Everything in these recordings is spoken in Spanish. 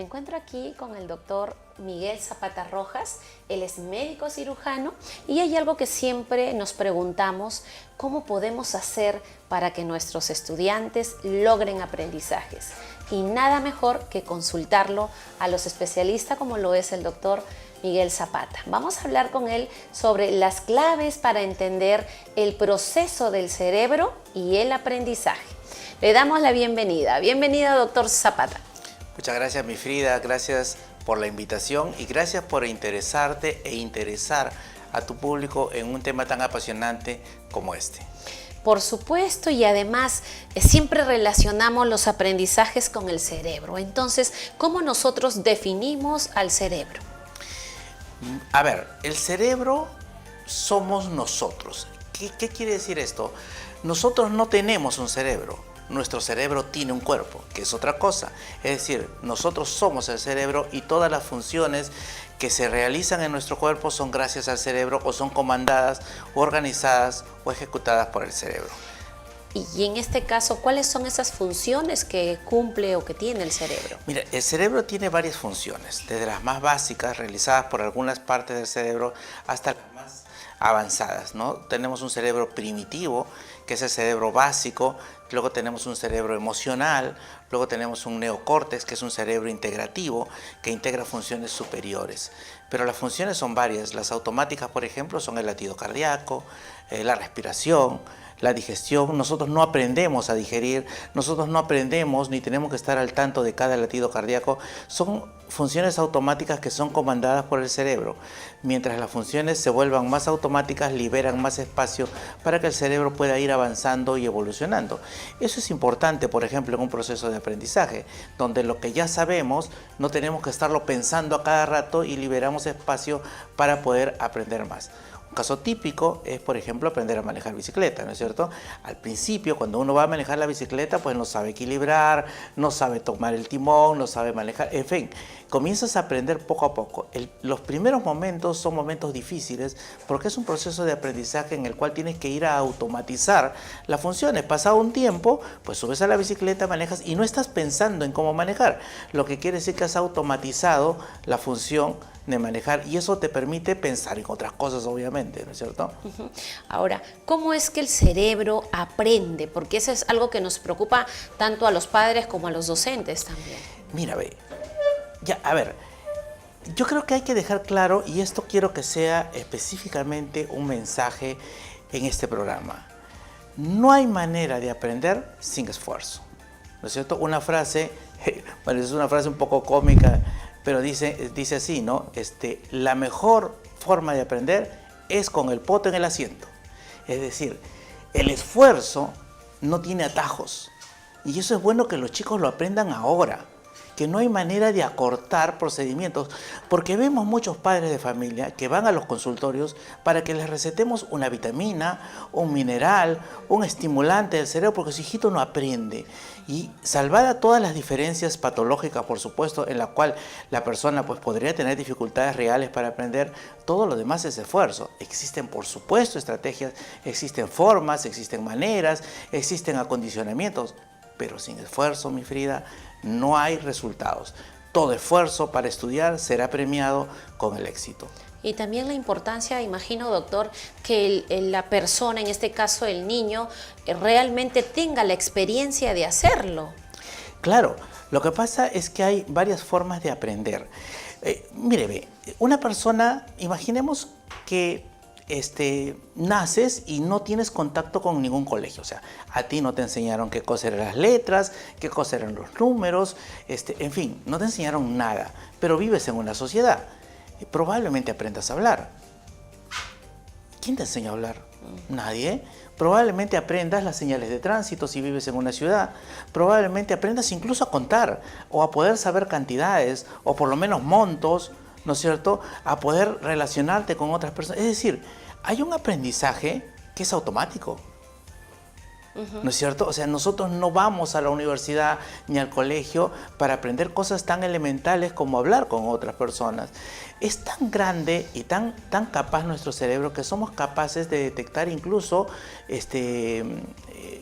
encuentro aquí con el doctor Miguel Zapata Rojas. Él es médico cirujano y hay algo que siempre nos preguntamos: ¿cómo podemos hacer para que nuestros estudiantes logren aprendizajes? Y nada mejor que consultarlo a los especialistas como lo es el doctor Miguel Zapata. Vamos a hablar con él sobre las claves para entender el proceso del cerebro y el aprendizaje. Le damos la bienvenida. Bienvenida, doctor Zapata. Muchas gracias, mi Frida. Gracias por la invitación y gracias por interesarte e interesar a tu público en un tema tan apasionante como este. Por supuesto, y además siempre relacionamos los aprendizajes con el cerebro. Entonces, ¿cómo nosotros definimos al cerebro? A ver, el cerebro somos nosotros. ¿Qué quiere decir esto? Nosotros no tenemos un cerebro. Nuestro cerebro tiene un cuerpo, que es otra cosa. Es decir, nosotros somos el cerebro y todas las funciones que se realizan en nuestro cuerpo son gracias al cerebro o son comandadas, o organizadas o ejecutadas por el cerebro. Y en este caso, ¿cuáles son esas funciones que cumple o que tiene el cerebro? Mira, el cerebro tiene varias funciones, desde las más básicas realizadas por algunas partes del cerebro hasta las más avanzadas, ¿no? Tenemos un cerebro primitivo, que es el cerebro básico, luego tenemos un cerebro emocional, luego tenemos un neocórtex, que es un cerebro integrativo, que integra funciones superiores. Pero las funciones son varias. Las automáticas, por ejemplo, son el latido cardíaco, la respiración, la digestión. Nosotros no aprendemos a digerir, nosotros no aprendemos ni tenemos que estar al tanto de cada latido cardíaco. Son funciones automáticas que son comandadas por el cerebro. Mientras las funciones se vuelvan más automáticas, liberan más espacio para que el cerebro pueda ir avanzando y evolucionando. Eso es importante, por ejemplo, en un proceso de aprendizaje, donde lo que ya sabemos no tenemos que estarlo pensando a cada rato y liberamos espacio para poder aprender más. Un caso típico es, por ejemplo, aprender a manejar bicicleta, ¿no es cierto? Al principio, cuando uno va a manejar la bicicleta, pues no sabe equilibrar, no sabe tomar el timón, no sabe manejar, en fin, comienzas a aprender poco a poco. Los primeros momentos son momentos difíciles porque es un proceso de aprendizaje en el cual tienes que ir a automatizar las funciones. Pasado un tiempo, pues subes a la bicicleta, manejas y no estás pensando en cómo manejar, lo que quiere decir que has automatizado la función de manejar y eso te permite pensar en otras cosas, obviamente, ¿no es cierto? Ahora, ¿cómo es que el cerebro aprende? Porque eso es algo que nos preocupa tanto a los padres como a los docentes también. Mira, ve, ya, a ver, yo creo que hay que dejar claro, y esto quiero que sea específicamente un mensaje en este programa. No hay manera de aprender sin esfuerzo, ¿no es cierto? Una frase, bueno, es una frase un poco cómica, pero dice así, ¿no? La mejor forma de aprender es con el poto en el asiento. Es decir, el esfuerzo no tiene atajos. Y eso es bueno que los chicos lo aprendan ahora, que no hay manera de acortar procedimientos, porque vemos muchos padres de familia que van a los consultorios para que les recetemos una vitamina, un mineral, un estimulante del cerebro, porque su hijito no aprende. Y salvada todas las diferencias patológicas, por supuesto, en la cual la persona pues, podría tener dificultades reales para aprender, todo lo demás es esfuerzo. Existen, por supuesto, estrategias, existen formas, existen maneras, existen acondicionamientos, pero sin esfuerzo, mi Frida, no hay resultados. Todo esfuerzo para estudiar será premiado con el éxito. Y también la importancia, imagino, doctor, que la persona, en este caso el niño, realmente tenga la experiencia de hacerlo. Claro, lo que pasa es que hay varias formas de aprender. Mire, ve, una persona, imaginemos que naces y no tienes contacto con ningún colegio. O sea, a ti no te enseñaron qué cosa eran las letras, qué cosa eran los números, en fin, no te enseñaron nada, pero vives en una sociedad. Probablemente aprendas a hablar. ¿Quién te enseña a hablar? Nadie. Probablemente aprendas las señales de tránsito si vives en una ciudad. Probablemente aprendas incluso a contar o a poder saber cantidades o por lo menos montos, ¿no es cierto?, a poder relacionarte con otras personas. Es decir, hay un aprendizaje que es automático. ¿No es cierto? O sea, nosotros no vamos a la universidad ni al colegio para aprender cosas tan elementales como hablar con otras personas. Es tan grande y tan capaz nuestro cerebro que somos capaces de detectar incluso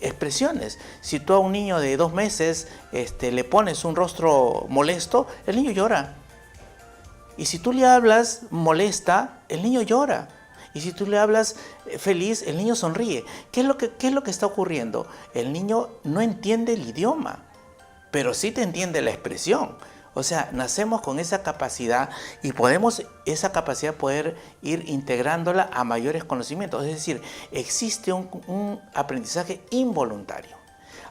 expresiones. Si tú a un niño de 2 meses le pones un rostro molesto, el niño llora. Y si tú le hablas molesta, el niño llora. Y si tú le hablas feliz, el niño sonríe. ¿Qué es lo que está ocurriendo? El niño no entiende el idioma, pero sí te entiende la expresión. O sea, nacemos con esa capacidad y podemos esa capacidad poder ir integrándola a mayores conocimientos. Es decir, existe un aprendizaje involuntario.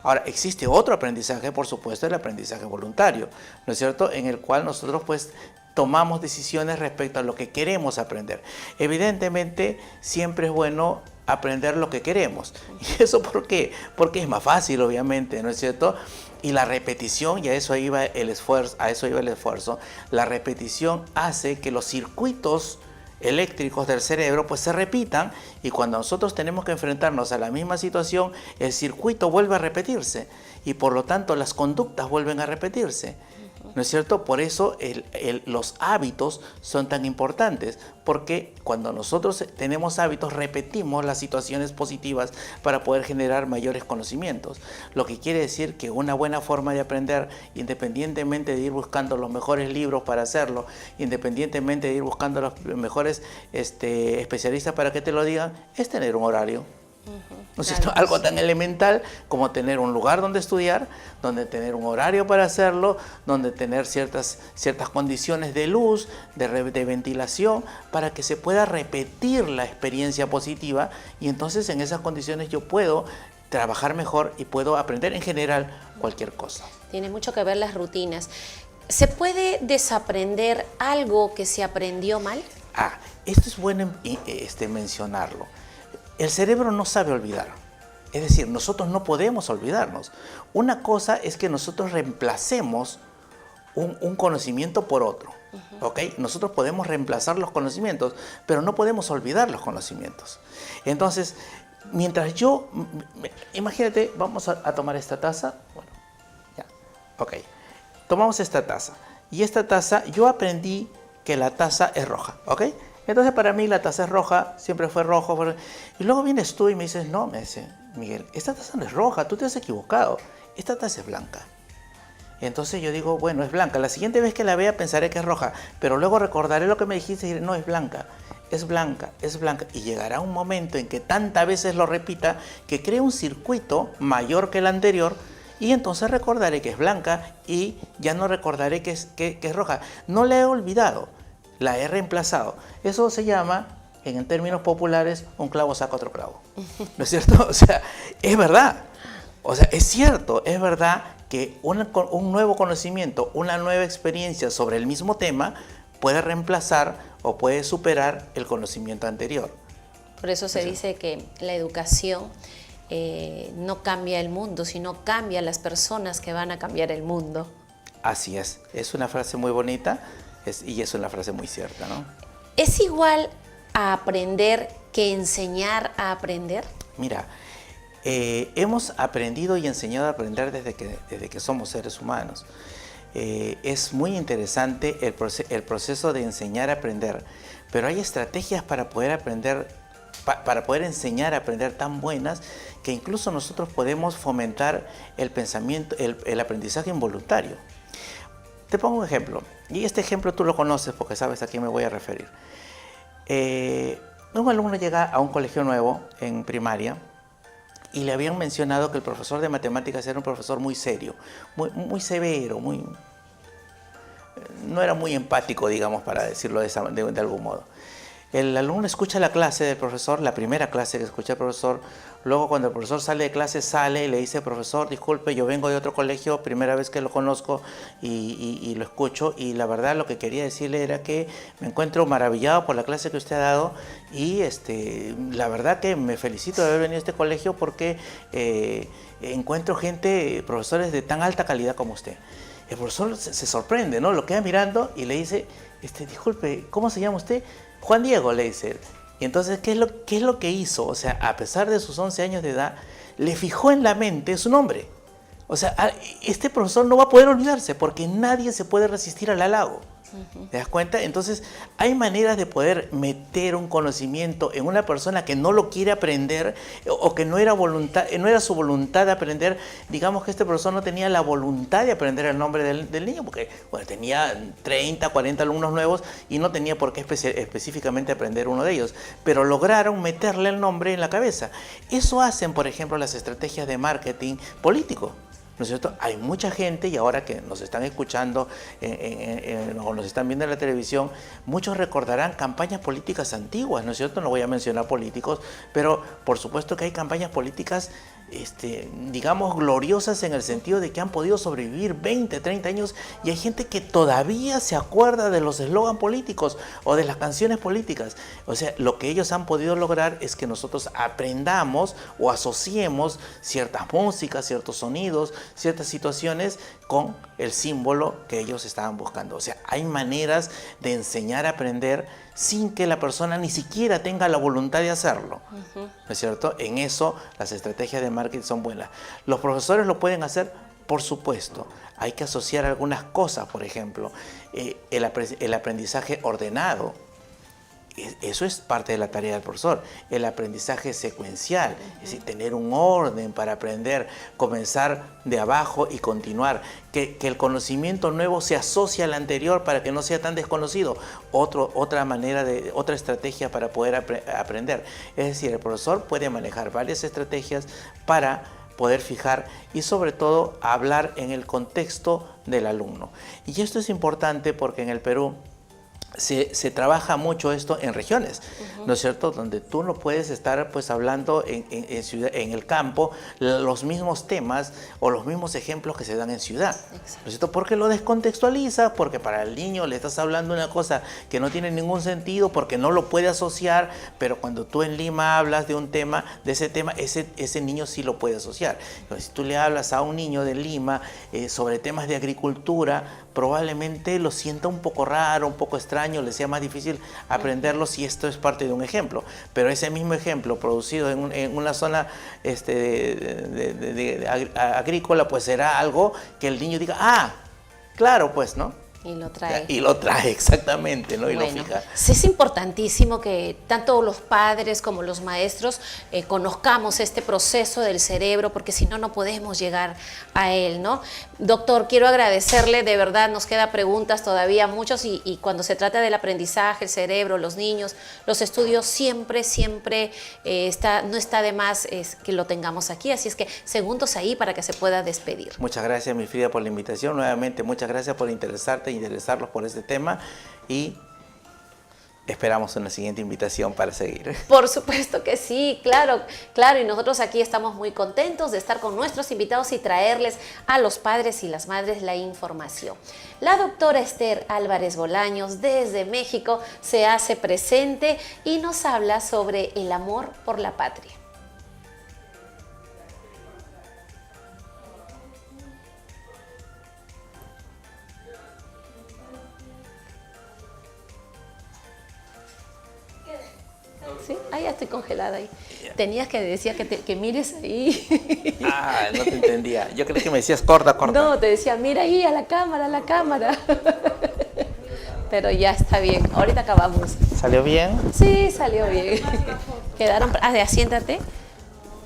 Ahora, existe otro aprendizaje, por supuesto, el aprendizaje voluntario, ¿no es cierto? En el cual nosotros pues tomamos decisiones respecto a lo que queremos aprender. Evidentemente, siempre es bueno aprender lo que queremos. ¿Y eso por qué? Porque es más fácil, obviamente, ¿no es cierto? Y la repetición, y a eso iba el esfuerzo, la repetición hace que los circuitos eléctricos del cerebro pues se repitan, y cuando nosotros tenemos que enfrentarnos a la misma situación, el circuito vuelve a repetirse y por lo tanto las conductas vuelven a repetirse. ¿No es cierto? Por eso los hábitos son tan importantes, porque cuando nosotros tenemos hábitos repetimos las situaciones positivas para poder generar mayores conocimientos. Lo que quiere decir que una buena forma de aprender, independientemente de ir buscando los mejores libros para hacerlo, independientemente de ir buscando los mejores especialistas para que te lo digan, es tener un horario. ¿No es cierto? Algo tan elemental como tener un lugar donde estudiar, donde tener un horario para hacerlo, donde tener ciertas condiciones de luz, de ventilación, para que se pueda repetir la experiencia positiva, y entonces en esas condiciones yo puedo trabajar mejor y puedo aprender en general cualquier cosa. Tiene mucho que ver las rutinas. ¿Se puede desaprender algo que se aprendió mal? Esto es bueno mencionarlo. El cerebro no sabe olvidar, es decir, nosotros no podemos olvidarnos. Una cosa es que nosotros reemplacemos un conocimiento por otro, ¿ok? Nosotros podemos reemplazar los conocimientos, pero no podemos olvidar los conocimientos. Entonces, mientras imagínate, vamos a tomar esta taza, bueno, ya, ok, tomamos esta taza, y esta taza, yo aprendí que la taza es roja, ¿ok? Entonces para mí la taza es roja, siempre fue rojo. Y luego vienes tú y me dices, no, me dice, Miguel, esta taza no es roja, tú te has equivocado, esta taza es blanca. Entonces yo digo, bueno, es blanca, la siguiente vez que la vea pensaré que es roja, pero luego recordaré lo que me dijiste y diré, no, es blanca, es blanca, es blanca. Y llegará un momento en que tantas veces lo repita que cree un circuito mayor que el anterior, y entonces recordaré que es blanca y ya no recordaré que es roja. No la he olvidado, la he reemplazado. Eso se llama, en términos populares, un clavo saca otro clavo. ¿No es cierto? O sea, es verdad. O sea, es cierto, es verdad que un nuevo conocimiento, una nueva experiencia sobre el mismo tema puede reemplazar o puede superar el conocimiento anterior. Por eso se dice que la educación no cambia el mundo, sino cambia las personas que van a cambiar el mundo. Así es una frase muy bonita y es una frase muy cierta, ¿no? ¿Es igual a aprender que enseñar a aprender? Mira, hemos aprendido y enseñado a aprender desde que somos seres humanos. Es muy interesante el proceso de enseñar a aprender, pero hay estrategias para poder aprender, para poder enseñar a aprender tan buenas que incluso nosotros podemos fomentar el pensamiento, el aprendizaje involuntario. Te pongo un ejemplo, y este ejemplo tú lo conoces porque sabes a quién me voy a referir. Un alumno llega a un colegio nuevo en primaria y le habían mencionado que el profesor de matemáticas era un profesor muy serio, muy severo, no era muy empático, digamos, para decirlo de algún modo. El alumno escucha la clase del profesor, la primera clase que escucha el profesor. Luego, cuando el profesor sale de clase, sale y le dice, profesor, disculpe, yo vengo de otro colegio, primera vez que lo conozco y lo escucho, y la verdad lo que quería decirle era que me encuentro maravillado por la clase que usted ha dado, y la verdad que me felicito de haber venido a este colegio porque encuentro profesores de tan alta calidad como usted. El profesor se sorprende, ¿no? Lo queda mirando y le dice, disculpe, ¿cómo se llama usted? Juan Diego, le dice. Y entonces, qué es lo que hizo? O sea, a pesar de sus 11 años de edad, le fijó en la mente su nombre. O sea, este profesor no va a poder olvidarse porque nadie se puede resistir al halago. ¿Te das cuenta? Entonces, hay maneras de poder meter un conocimiento en una persona que no lo quiere aprender o que no era su voluntad de aprender. Digamos que este profesor no tenía la voluntad de aprender el nombre del niño porque bueno, tenía 30, 40 alumnos nuevos y no tenía por qué específicamente aprender uno de ellos. Pero lograron meterle el nombre en la cabeza. Eso hacen, por ejemplo, las estrategias de marketing político. ¿No es cierto? Hay mucha gente, y ahora que nos están escuchando o nos están viendo en la televisión, muchos recordarán campañas políticas antiguas, ¿no es cierto? No voy a mencionar políticos, pero por supuesto que hay campañas políticas, digamos, gloriosas en el sentido de que han podido sobrevivir 20, 30 años y hay gente que todavía se acuerda de los eslogan políticos o de las canciones políticas. O sea, lo que ellos han podido lograr es que nosotros aprendamos o asociemos ciertas músicas, ciertos sonidos, ciertas situaciones con el símbolo que ellos estaban buscando. O sea, hay maneras de enseñar a aprender sin que la persona ni siquiera tenga la voluntad de hacerlo. ¿No es cierto? En eso las estrategias de marketing son buenas. ¿Los profesores lo pueden hacer? Por supuesto. Hay que asociar algunas cosas, por ejemplo, el aprendizaje ordenado. Eso es parte de la tarea del profesor, el aprendizaje secuencial, es decir, tener un orden para aprender, comenzar de abajo y continuar, que el conocimiento nuevo se asocie al anterior para que no sea tan desconocido, otra estrategia para poder aprender. Es decir, el profesor puede manejar varias estrategias para poder fijar y sobre todo hablar en el contexto del alumno. Y esto es importante porque en el Perú se trabaja mucho esto en regiones, ¿no es cierto? Donde tú no puedes estar pues hablando en el campo los mismos temas o los mismos ejemplos que se dan en ciudad, ¿no es cierto? Porque lo descontextualizas, porque para el niño le estás hablando una cosa que no tiene ningún sentido, porque no lo puede asociar, pero cuando tú en Lima hablas de un tema, de ese tema, ese niño sí lo puede asociar. Entonces, si tú le hablas a un niño de Lima sobre temas de agricultura, probablemente lo sienta un poco raro, un poco extraño, le sea más difícil aprenderlo si esto es parte de un ejemplo. Pero ese mismo ejemplo producido en una zona agrícola, pues será algo que el niño diga, ah, claro, pues, ¿no? Y lo trae. Y lo trae, exactamente, ¿no? Y Bueno, lo fija. sí es importantísimo que tanto los padres como los maestros conozcamos este proceso del cerebro, porque si no, no podemos llegar a él, ¿no? Doctor, quiero agradecerle, de verdad, nos quedan preguntas todavía muchos y cuando se trata del aprendizaje, el cerebro, los niños, los estudios, siempre no está de más que lo tengamos aquí, así es que segundos ahí para que se pueda despedir. Muchas gracias, mi Frida, por la invitación. Nuevamente, muchas gracias por interesarte e interesarlos por este tema y esperamos una siguiente invitación para seguir. Por supuesto que sí, claro, claro, y nosotros aquí estamos muy contentos de estar con nuestros invitados y traerles a los padres y las madres la información. La doctora Esther Álvarez Bolaños desde México se hace presente y nos habla sobre el amor por la patria. ¿Sí? Ah, ya estoy congelada ahí. Tenías que decir que mires ahí. Ah, no te entendía. Yo creí que me decías corta. No, te decía, mira ahí a la cámara, a la cámara. Pero ya está bien. Ahorita acabamos. ¿Salió bien? Sí, salió bien. Quedaron... siéntate.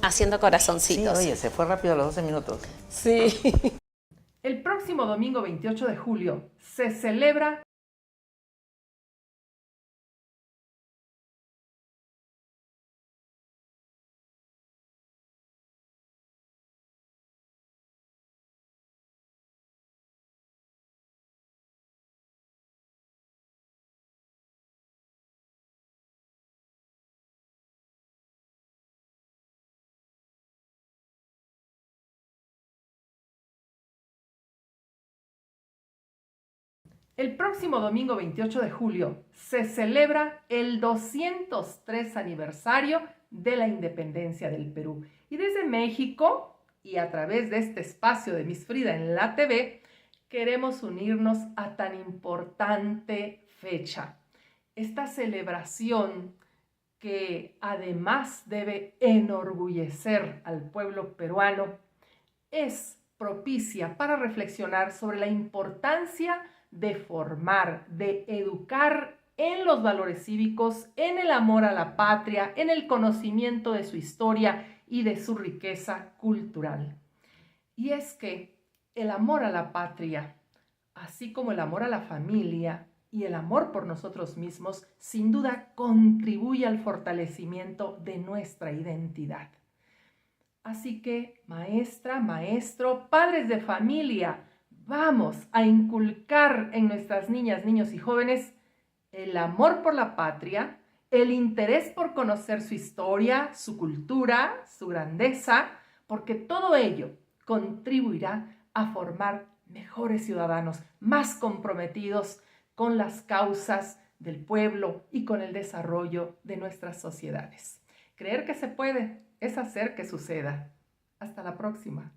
Haciendo corazoncitos. Sí, oye, se fue rápido a los 12 minutos. Sí. El próximo domingo 28 de julio se celebra El próximo domingo 28 de julio se celebra el 203 aniversario de la independencia del Perú. Y desde México, y a través de este espacio de Miss Frida en la TV, queremos unirnos a tan importante fecha. Esta celebración que además debe enorgullecer al pueblo peruano, es propicia para reflexionar sobre la importancia de formar, de educar en los valores cívicos, en el amor a la patria, en el conocimiento de su historia y de su riqueza cultural. Y es que el amor a la patria, así como el amor a la familia y el amor por nosotros mismos, sin duda contribuye al fortalecimiento de nuestra identidad. Así que, maestra, maestro, padres de familia, vamos a inculcar en nuestras niñas, niños y jóvenes el amor por la patria, el interés por conocer su historia, su cultura, su grandeza, porque todo ello contribuirá a formar mejores ciudadanos, más comprometidos con las causas del pueblo y con el desarrollo de nuestras sociedades. Creer que se puede es hacer que suceda. Hasta la próxima.